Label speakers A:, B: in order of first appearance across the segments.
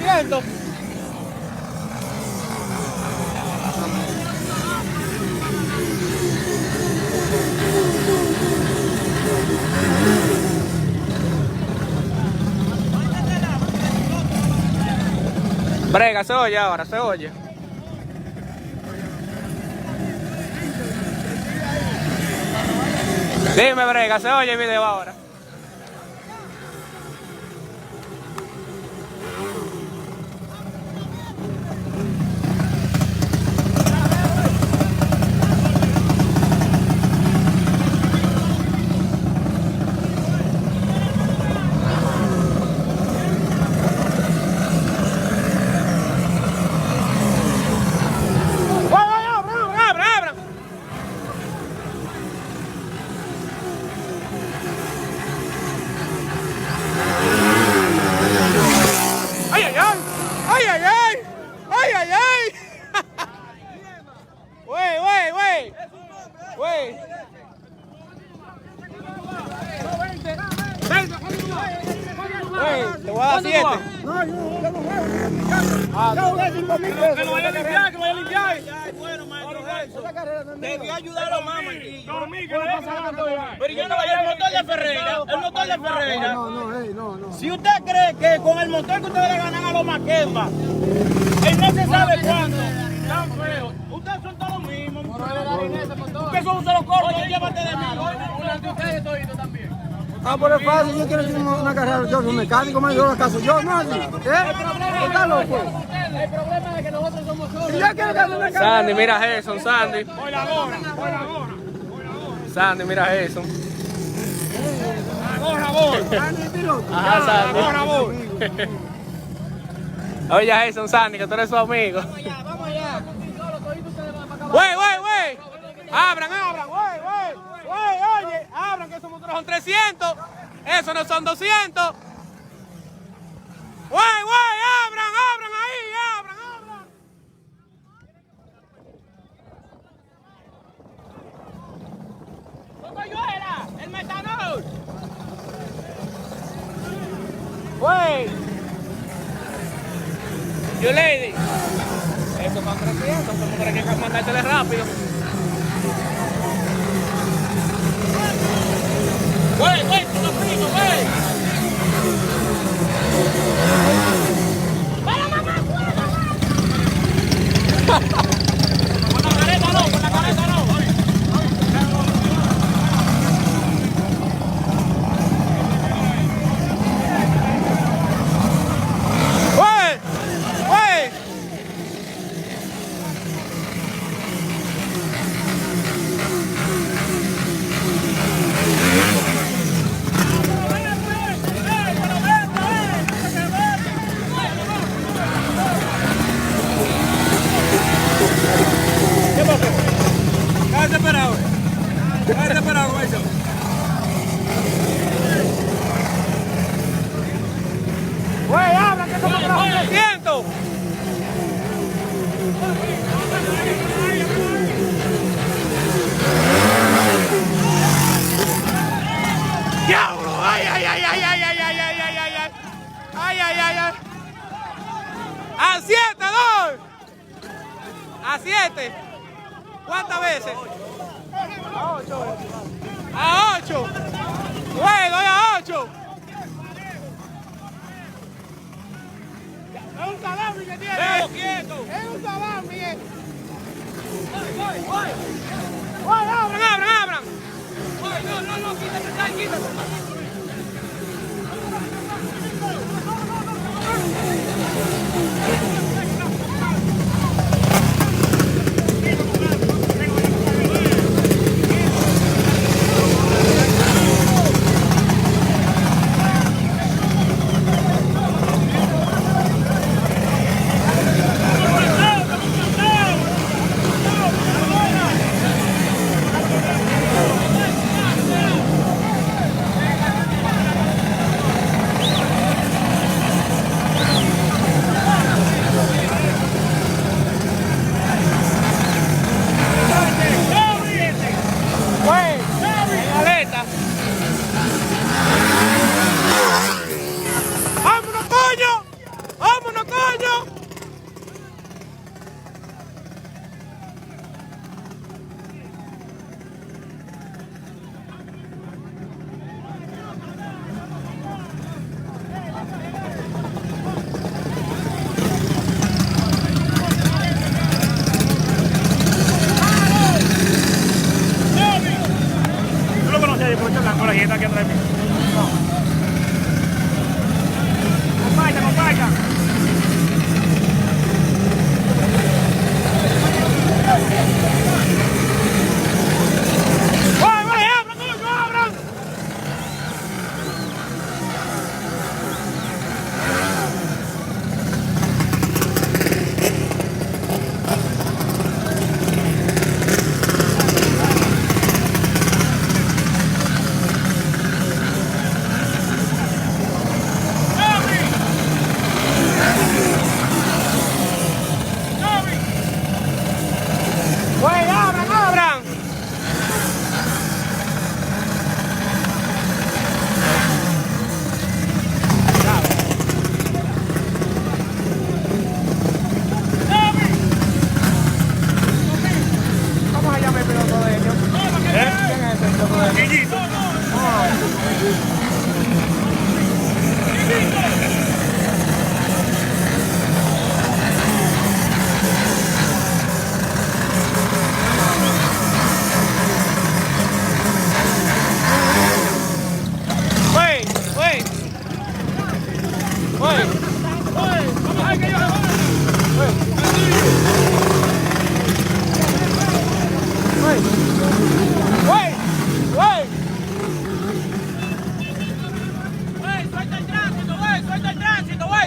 A: 200. Brega, se oye ahora, se oye. Dime, Brega, se oye el video ahora. Te voy a dar 7.
B: No, yo no juego. Que lo vaya a limpiar, que lo vaya a limpiar. Bueno, maestro Gerson. Debí ayudar a mamá aquí. Pero yo no voy al motor de Ferreira. El motor de Ferreira.
A: No.
B: Si usted cree que con el motor que ustedes le ganan a los Maquemba, él no se sabe cuándo. Tan feo. Ustedes son todos los mismos. Ustedes son solo cortos. Oye, llévate de mí. Una de ustedes todito también.
A: Pero es fácil, yo quiero hacer una carrera, yo soy mecánico, me dio la casa, yo no, ¿está loco?
B: El problema es que nosotros somos solos.
A: Si yo quiero que haga una carrera.
C: Sandy, mira a Gerson, Sandy.
B: Voy la gorra.
C: Sandy, mira a Gerson.
B: Gorra, voy.
C: Ajá, Sandy.
B: Gorra, voy.
C: Oye, Gerson, Sandy, que tú eres su amigo.
B: Vamos allá.
C: Wey. Abran, oye, abran, que esos motores son 300. Eso no son 200. Wey, abran ahí, abran.
B: ¿Cómo yo era? El metanol.
C: Wey. You lady. Eso son 300, como para que mandártele rápido.
B: Güey, tú no frito, güey. ¡Para, mamá! Con la careta no.
C: Wey.
B: Cállate parado, güey.
C: Wey, abran, que somos 300. ¡Diablo! ¡Ay! ¡A 7, 2! ¡A 7! ¿Cuántas veces? ¡A 8! ¡Güey, doy a 8! Es un salami que tiene.
B: ¡Déjalo quieto!
C: Es un salami. ¡Güey, abran!
B: No, quítate.
C: de Poncho Blanco, la gente aquí atrás de mí. Acompaña, acompaña.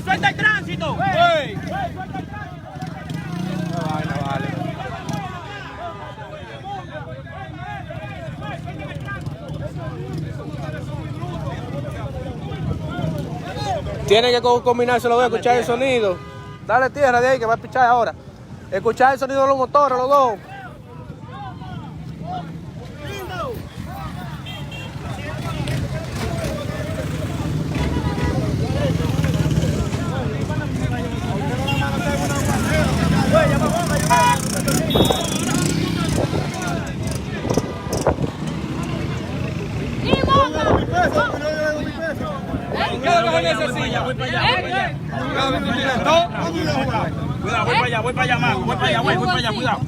B: ¡Suelta el tránsito!
A: Tiene que combinarse los dos, escuchar el sonido. Dale tierra de ahí que va a pichar ahora. Escuchar el sonido de los motores, los dos.
B: Voy para allá, Mago, voy para allá, cuidado.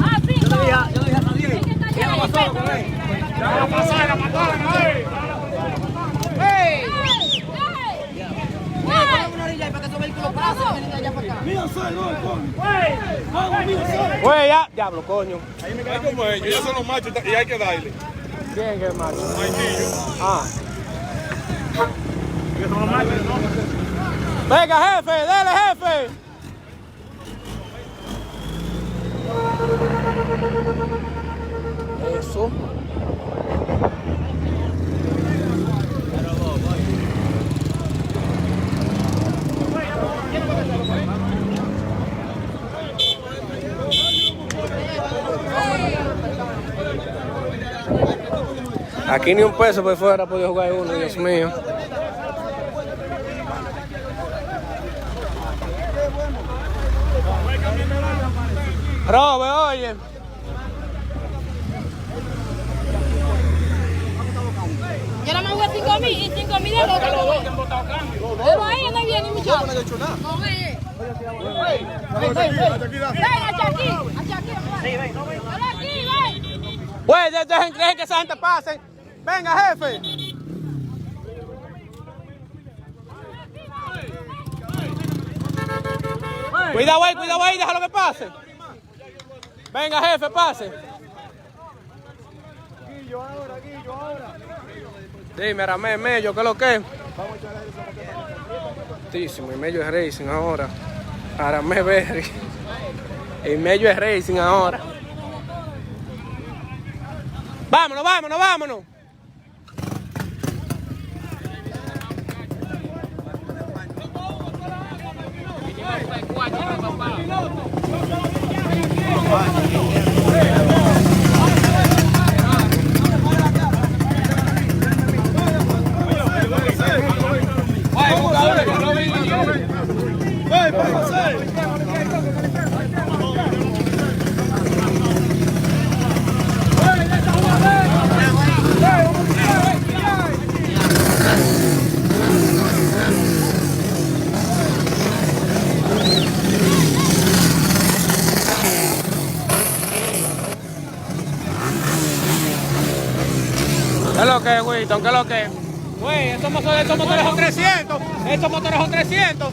D: Ah, sí,
B: Yo le dije a Nadie.
A: Güey, ya, diablo, coño.
E: Es como ellos, ellos son los machos y hay que darle.
A: ¿Quién es el macho?
E: Maitillo.
A: Ah.
E: Ellos son los machos, ¿no?
A: Venga, jefe, dale, jefe. Eso. Aquí ni un peso por fuera podía jugar uno, Dios mío. Robe, oye.
D: Yo no me voy a 5.000 y 5.000 de los otros. Pero ahí no viene, muchacho. No,
A: Güey, dejen que esa gente pase. Venga, jefe. Cuidado ahí, déjalo que pase. Venga, jefe, pase. Guillo ahora. Dime, Aramé, Mello, ¿qué es lo que es? Altísimo, y Mello es racing ahora. Aramé Berry. Y Mello es racing ahora. Vámonos. ¿Qué es lo que es, Wilton? ¿Qué es lo que es? Güey, estos motores son 300. Estos motores son 300.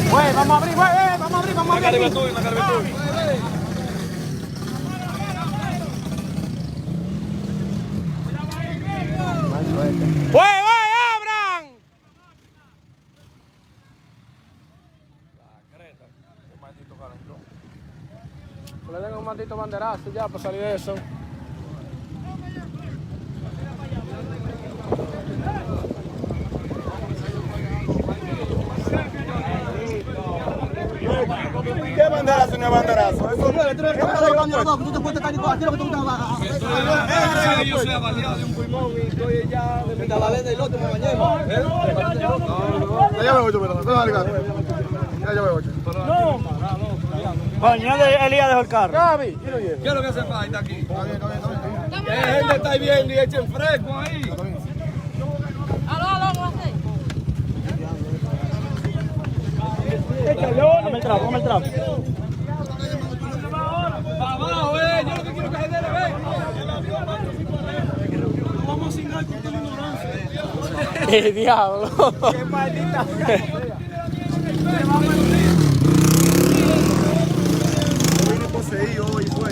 A: Güey, vamos a abrir, güey, vamos a abrir, vamos a abrir.
E: Una carga tuya.
A: ¡Güey, abran! Le den un maldito banderazo ya para salir de eso.
E: ¿Qué banderazo ni banderazo? Eso no es.
B: Tú te puedes estar aquí lo que tú estabas.
E: Yo soy avaliado de un pulmón y estoy ya de
B: La balena y el otro me bañé.
E: Ya me voy, ya me voy.
B: Coño, Elías dejó el carro.
A: Gaby,
E: ¿Qué es lo que hace falta aquí? Gente está bien y echen fresco ahí.
D: Aló, ¿qué haces?
B: Dame el trapo, dame el trapo.
E: Para abajo, yo lo que quiero que se dé, vamos a asignar con toda la ignorancia.
A: ¡El diablo!
B: ¡Qué maldita!
E: Vine poseído hoy, fue.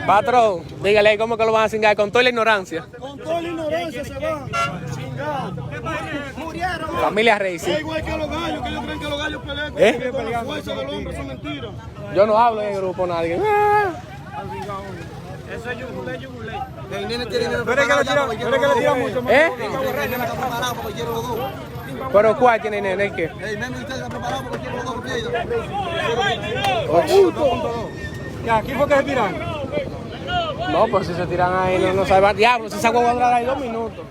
A: Patrón, dígale ahí cómo que lo van a cingar con toda la ignorancia.
B: Con toda la ignorancia se van. Murieron.
A: Familia
E: Es
A: Racing.
E: igual que los gallos, que ellos creen que los gallos pelean con la fuerza del hombre, son mentiras.
A: Yo no hablo en el grupo, nadie.
B: Eso es yugulé.
E: El nene tiene dinero preparado ya porque quiere los dos.
B: mucho.
A: ¿Eh?
E: El nene está preparado porque quiere los dos.
A: ¿Pero cuál tiene nene? ¿El qué?
E: El nene está preparado porque quiere los dos piedras.
B: Ya, ¿quién fue que se tiraron?
A: No, pues si se tiran ahí, no sabe. Diablo, si esa huevo va a durar ahí 2 minutos.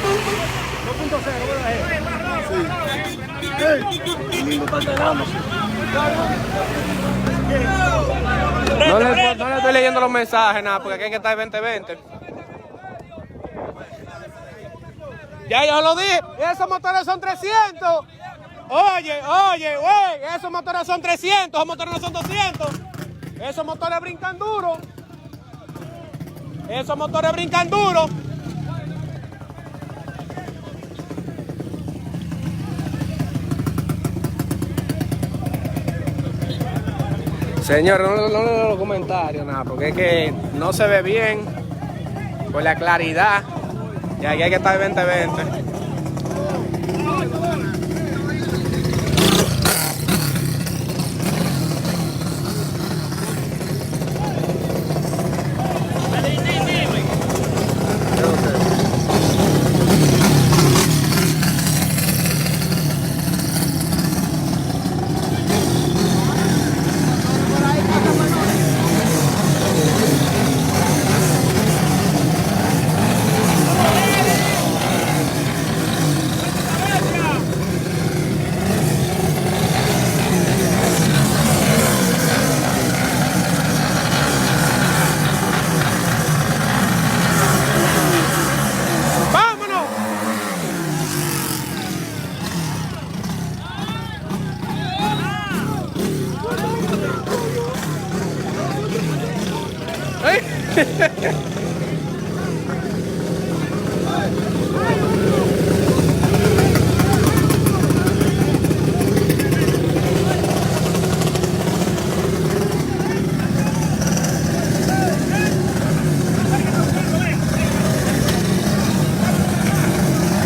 B: 2.0.
A: No le estoy leyendo los mensajes, nada, porque aquí hay que estar 20-20. Ya yo lo dije, esos motores son 300. Oye, güey, esos motores son 300, esos motores no son 200. Esos motores brincan duro. Esos motores brincan duro. Señor, no le doy los comentarios, nada, porque es que no se ve bien por la claridad y aquí hay que estar 20-20.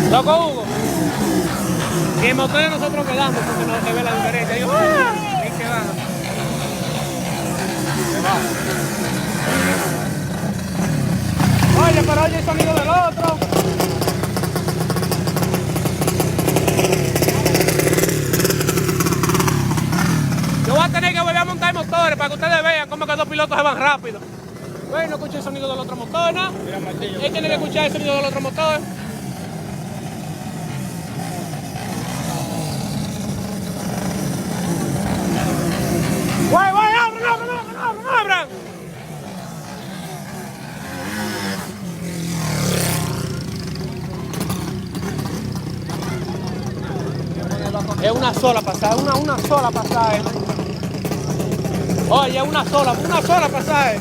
A: Loco Hugo, y el motor de nosotros quedamos porque no se ve la diferencia. Yo, ahí que va. Oye, pero oye el sonido del otro. Yo voy a tener que volver a montar motores para que ustedes vean cómo que 2 pilotos se van rápido. Bueno, no escuché el sonido del otro motor, ¿no? Él tiene que escuchar el sonido del otro motor. ¡Güey, abran! sola pasaje, una sola pasaje. Oye, una sola pasaje.